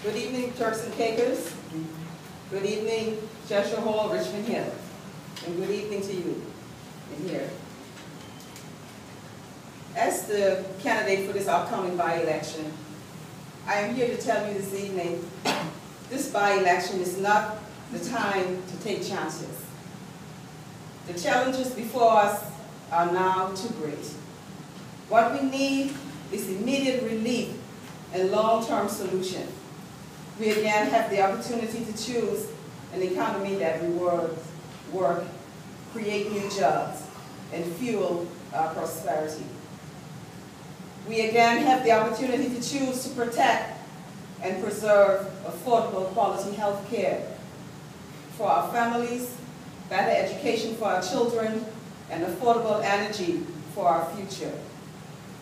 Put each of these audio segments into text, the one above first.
Good evening, Turks and Caicos. Good evening, Cheshire Hall, Richmond Hill. And good evening to you in here. As the candidate for this upcoming by-election, I am here to tell you this evening, this by-election is not the time to take chances. The challenges before us are now too great. What we need is immediate relief and long-term solution. We again have the opportunity to choose an economy that rewards work, create new jobs, and fuel our prosperity. We again have the opportunity to choose to protect and preserve affordable quality health care for our families, better education for our children, and affordable energy for our future.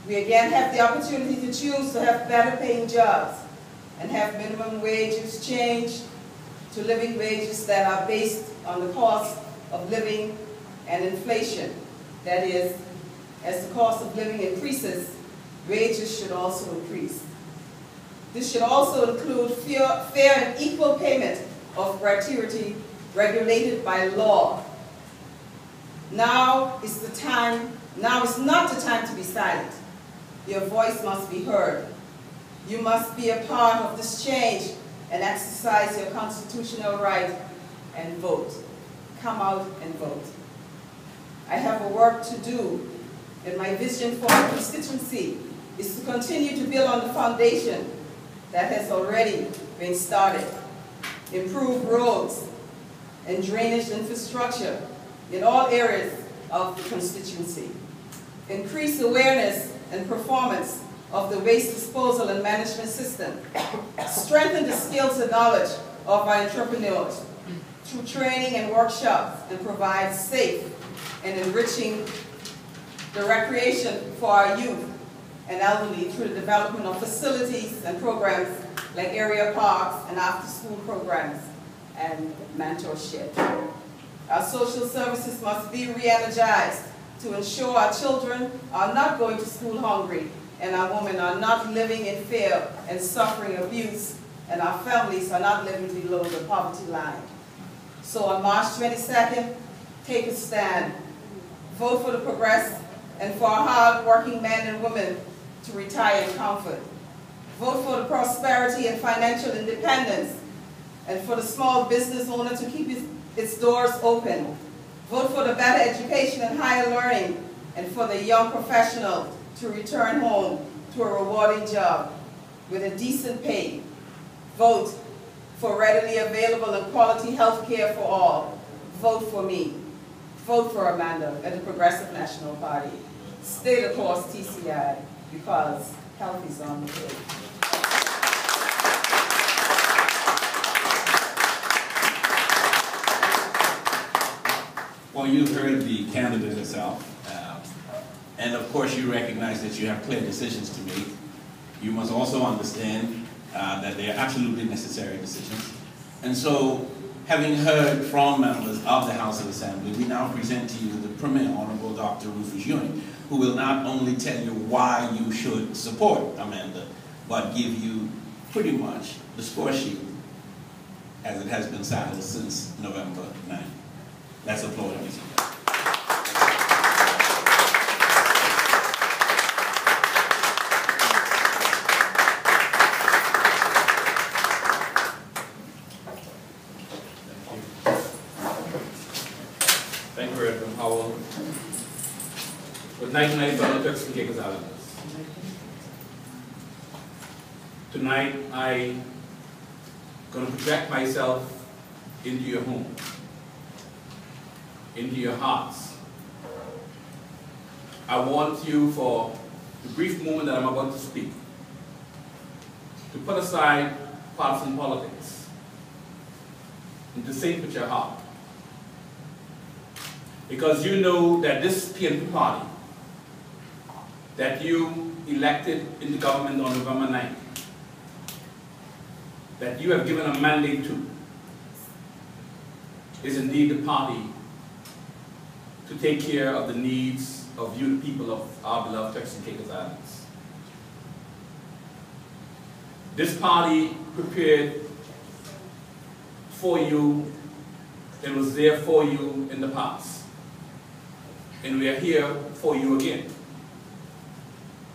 We again have the opportunity to choose to have better paying jobs and have minimum wages changed to living wages that are based on the cost of living and inflation. That is, as the cost of living increases, wages should also increase. This should also include fair and equal payment of gratuity regulated by law. Now is not the time to be silent. Your voice must be heard. You must be a part of this change and exercise your constitutional right and vote. Come out and vote. I have a work to do, and my vision for our constituency is to continue to build on the foundation that has already been started. Improve roads and drainage infrastructure in all areas of the constituency. Increase awareness and performance of the waste disposal and management system. Strengthen the skills and knowledge of our entrepreneurs through training and workshops, and provide safe and enriching the recreation for our youth and elderly through the development of facilities and programs like area parks and after-school programs and mentorship. Our social services must be re-energized to ensure our children are not going to school hungry and our women are not living in fear and suffering abuse, and our families are not living below the poverty line. So on March 22nd, take a stand. Vote for the progress and for our hard-working men and women to retire in comfort. Vote for the prosperity and financial independence, and for the small business owner to keep its doors open. Vote for the better education and higher learning, and for the young professional to return home to a rewarding job with a decent pay. Vote for readily available and quality health care for all. Vote for me. Vote for Amanda and the Progressive National Party. Stay the course, TCI, because health is on the way. Well, you've heard the candidate herself, and of course you recognize that you have clear decisions to make. You must also understand that they are absolutely necessary decisions. And so, having heard from members of the House of Assembly, we now present to you the Premier Honorable Dr. Rufus Ewing, who will not only tell you why you should support Amanda, but give you pretty much the score sheet as it has been saddled since November 9th. Let's applaud him. Thank you, Reverend Howell. Good night, my fellow Turks and Caicos Islanders. Tonight, I'm going to project myself into your home, into your hearts. I want you, for the brief moment that I'm about to speak, to put aside partisan politics and to think with your heart. Because you know that this PNP party that you elected in the government on November 9th, that you have given a mandate to, is indeed the party to take care of the needs of you, the people of our beloved Turks and Caicos Islands. This party prepared for you and was there for you in the past. And we are here for you again.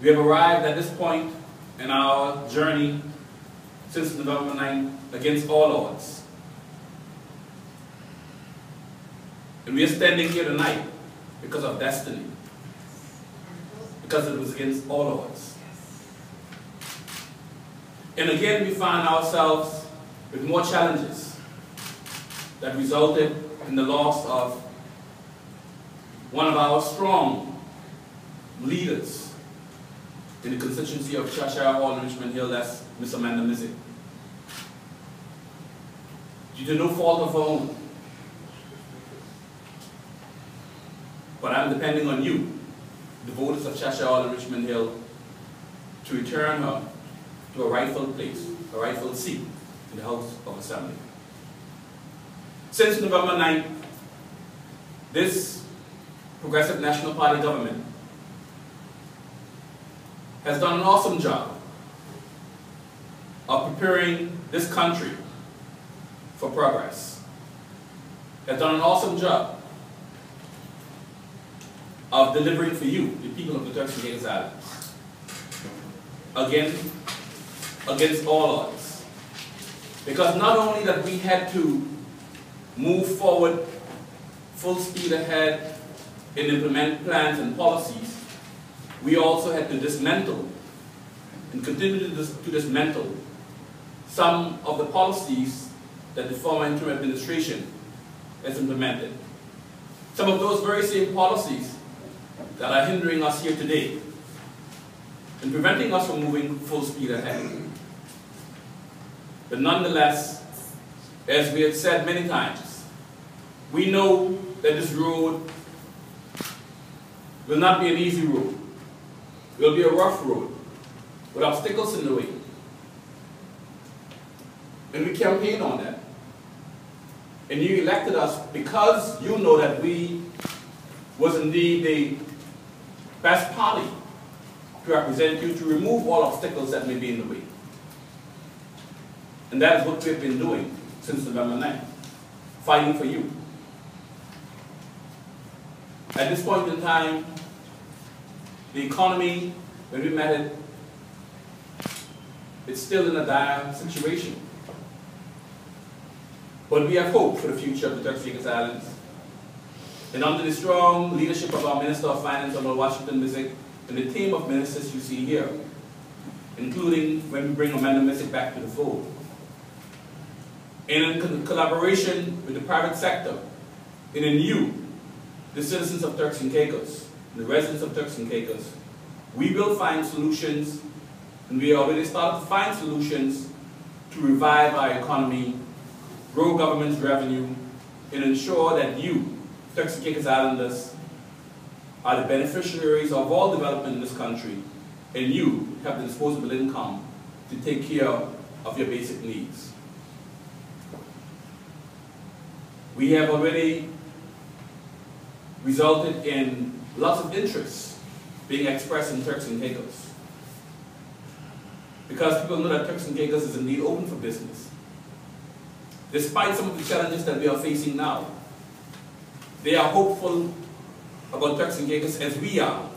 We have arrived at this point in our journey since November 9th against all odds. And we are standing here tonight because of destiny, because it was against all odds. And again, we find ourselves with more challenges that resulted in the loss of one of our strong leaders in the constituency of Cheshire and Richmond Hill, that's Miss Amanda Missick. Due to no fault of her own. But I'm depending on you, the voters of Cheshire and Richmond Hill, to return her to a rightful place, a rightful seat in the House of Assembly. Since November 9th, this Progressive National Party government has done an awesome job of preparing this country for progress. Has done an awesome job of delivering for you, the people of the Turks and Caicos Islands. Again, against all odds. Because not only that we had to move forward full speed ahead and implement plans and policies, we also had to dismantle and continue to dismantle some of the policies that the former interim administration has implemented. Some of those very same policies that are hindering us here today and preventing us from moving full speed ahead. But nonetheless, as we have said many times, we know that this road will not be an easy road. It will be a rough road with obstacles in the way. And we campaigned on that. And you elected us because you know that we was indeed the best party to represent you, to remove all obstacles that may be in the way. And that is what we've been doing since November 9th, fighting for you. At this point in time, the economy, when we met it, it's still in a dire situation. But we have hope for the future of the Turks and Caicos Islands. And under the strong leadership of our Minister of Finance, Honorable Washington Missick, and the team of ministers you see here, including when we bring Amanda Missick back to the fold, and in collaboration with the private sector, and in you, the citizens of Turks and Caicos, the residents of Turks and Caicos, we will find solutions, and we already started to find solutions to revive our economy, grow government's revenue, and ensure that you, Turks and Caicos Islanders, are the beneficiaries of all development in this country, and you have the disposable income to take care of your basic needs. We have already resulted in lots of interest being expressed in Turks and Caicos, because people know that Turks and Caicos is indeed open for business. Despite some of the challenges that we are facing now, they are hopeful about Turks and Caicos as we are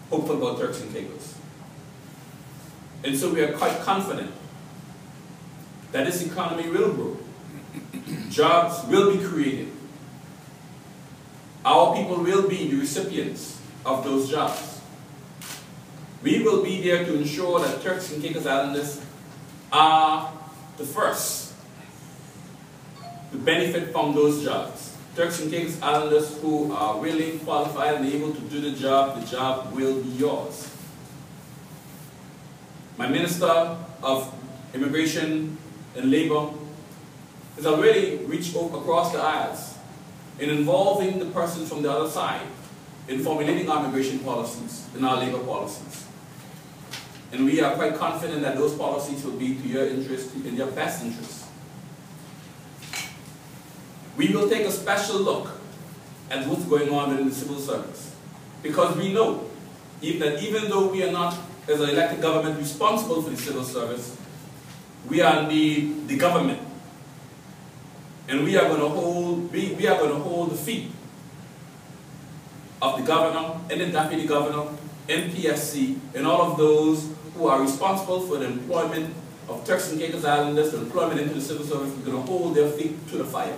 hopeful about Turks and Caicos. And so we are quite confident that this economy will grow. Jobs will be created. Our people will be the recipients of those jobs. We will be there to ensure that Turks and Caicos Islanders are the first to benefit from those jobs. Turks and Caicos Islanders who are willing, qualified, and able to do the job will be yours. My Minister of Immigration and Labor has already reached across the aisles in involving the persons from the other side in formulating our immigration policies and our labor policies. And we are quite confident that those policies will be to your interest, in your best interest. We will take a special look at what's going on within the civil service, because we know that even though we are not, as an elected government, responsible for the civil service, we are indeed the government. And we are going to hold the feet of the governor and the deputy governor, NPSC, and all of those who are responsible for the employment of Turks and Caicos Islanders, the employment into the civil service. We're going to hold their feet to the fire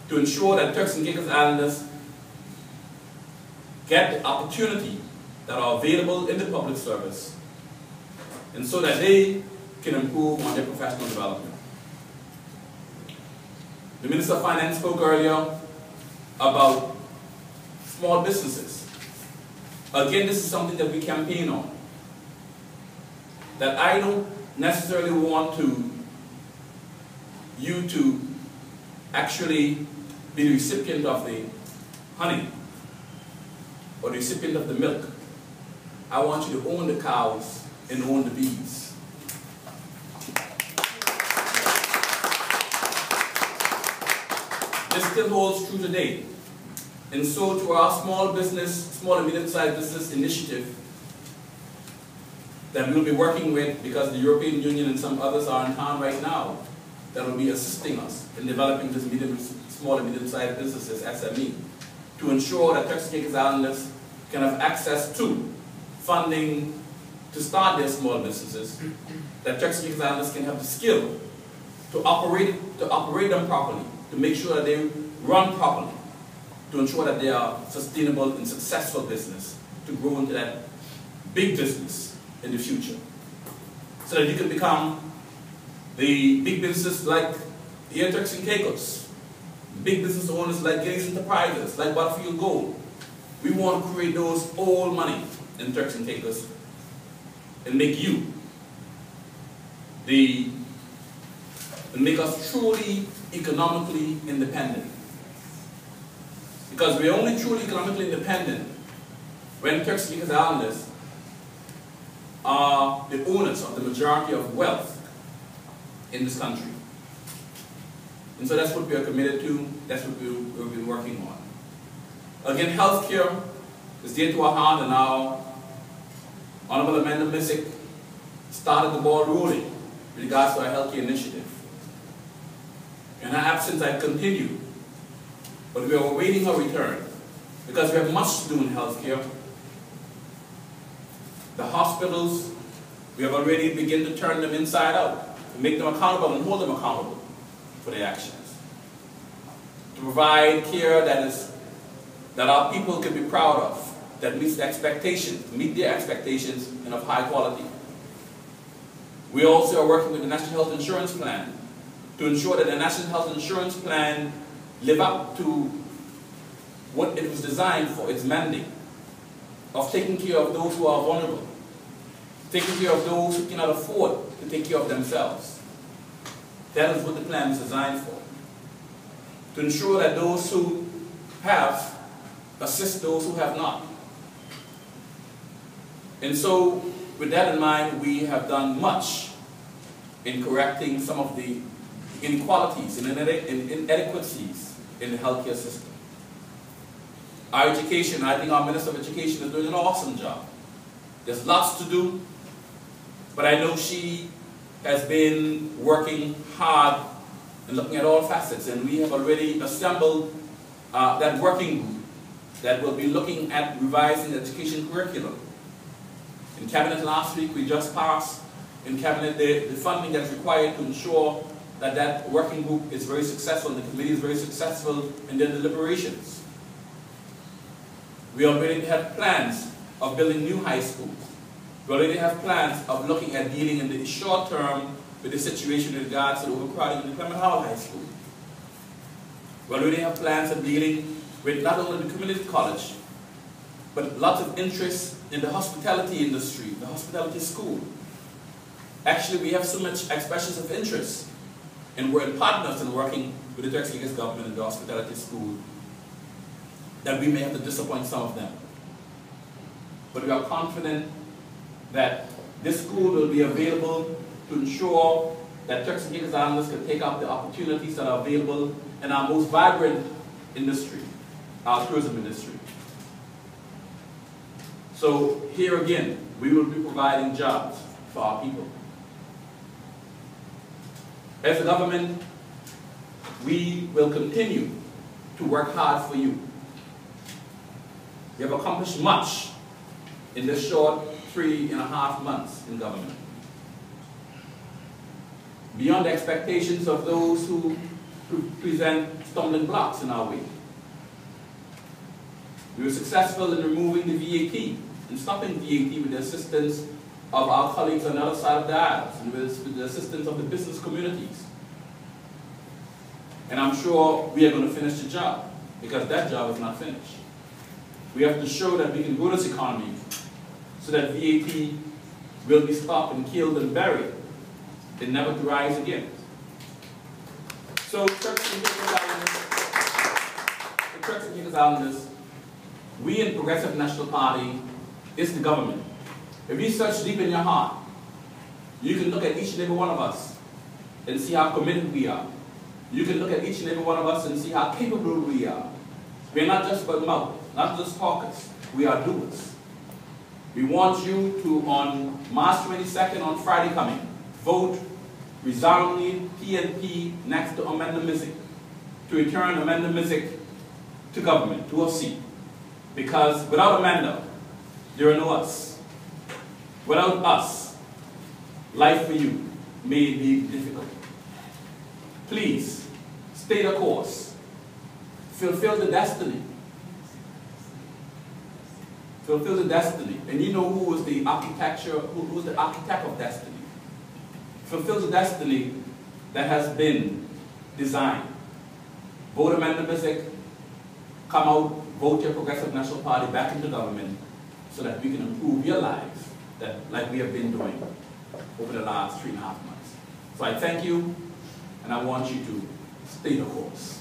to ensure that Turks and Caicos Islanders get the opportunity that are available in the public service, and so that they can improve on their professional development. The Minister of Finance spoke earlier about small businesses. Again, this is something that we campaign on. That I don't necessarily want you to actually be the recipient of the honey or the recipient of the milk. I want you to own the cows and own the bees. This still holds true today. And so to our small and medium-sized business initiative that we'll be working with, because the European Union and some others are in town right now, that will be assisting us in developing this small and medium-sized businesses, SME, to ensure that Turks and Caicos Islanders can have access to funding to start their small businesses, that Turks and Caicos Islanders can have the skill to operate them properly, to make sure that they run properly, to ensure that they are sustainable and successful business, to grow into that big business in the future, so that you can become the big businesses like the Turks and Caicos, big business owners like Gates Enterprises, like Butterfield Gold. We want to create those old money in Turks and Caicos and make make us truly economically independent. Because we're only truly economically independent when Turks and Caicos Islanders are the owners of the majority of wealth in this country. And so that's what we are committed to, that's what we've been working on. Again, healthcare is dear to our heart, and our Honorable Amanda Missick started the ball rolling with regards to our healthcare initiative. In her absence, I continue, but we are awaiting her return because we have much to do in healthcare. The hospitals, we have already begun to turn them inside out, to make them accountable and hold them accountable for their actions. To provide care that our people can be proud of, that meets the expectations, meet their expectations, and of high quality. We also are working with the National Health Insurance Plan to ensure that the National Health Insurance Plan live up to what it was designed for, its mandate of taking care of those who are vulnerable, taking care of those who cannot afford to take care of themselves. That is what the plan is designed for. To ensure that those who have assist those who have not. And so, with that in mind, we have done much in correcting some of the inequalities and inadequacies in the healthcare system. Our education, I think our Minister of Education is doing an awesome job. There's lots to do, but I know she has been working hard and looking at all facets, and we have already assembled that working group that will be looking at revising the education curriculum. In Cabinet last week, we just passed in Cabinet the funding that's required to ensure that that working group is very successful, and the committee is very successful in their deliberations. We already have plans of building new high schools. We already have plans of looking at dealing in the short term with the situation with regards to the overcrowding in the Clement Howell High School. We already have plans of dealing with not only the community college, but lots of interest in the hospitality industry, the hospitality school. Actually, we have so much expressions of interest, and we're partners in working with the Turks and Caicos government in the hospitality school, that we may have to disappoint some of them. But we are confident that this school will be available to ensure that Turks and Caicos Islanders can take up the opportunities that are available in our most vibrant industry, our tourism industry. So here again, we will be providing jobs for our people. As a government, we will continue to work hard for you. We have accomplished much in this short 3.5 months in government. Beyond the expectations of those who present stumbling blocks in our way. We were successful in removing the VAT and stopping VAT with the assistance of our colleagues on the other side of the aisle, and with the assistance of the business communities. And I'm sure we are going to finish the job, because that job is not finished. We have to show that we can grow this economy so that VAT will be stopped and killed and buried, and never to rise again. So, Turks and Caicos Islanders, we in Progressive National Party is the government. If you search deep in your heart, you can look at each and every one of us and see how committed we are. You can look at each and every one of us and see how capable we are. We're not just about mouth, not just talkers, we are doers. We want you to, on March 22nd, on Friday coming, vote resoundingly PNP next to amend the Missick, to return amend the Missick to government, to a seat. Because without Amanda, there are no us. Without us, life for you may be difficult. Please, stay the course. Fulfill the destiny. Fulfill the destiny. And you know who was the architect of destiny. Fulfill the destiny that has been designed. Vote amend the Missick, come out, vote your Progressive National Party back into government so that we can improve your lives, like we have been doing over the last 3.5 months. So I thank you, and I want you to stay the course.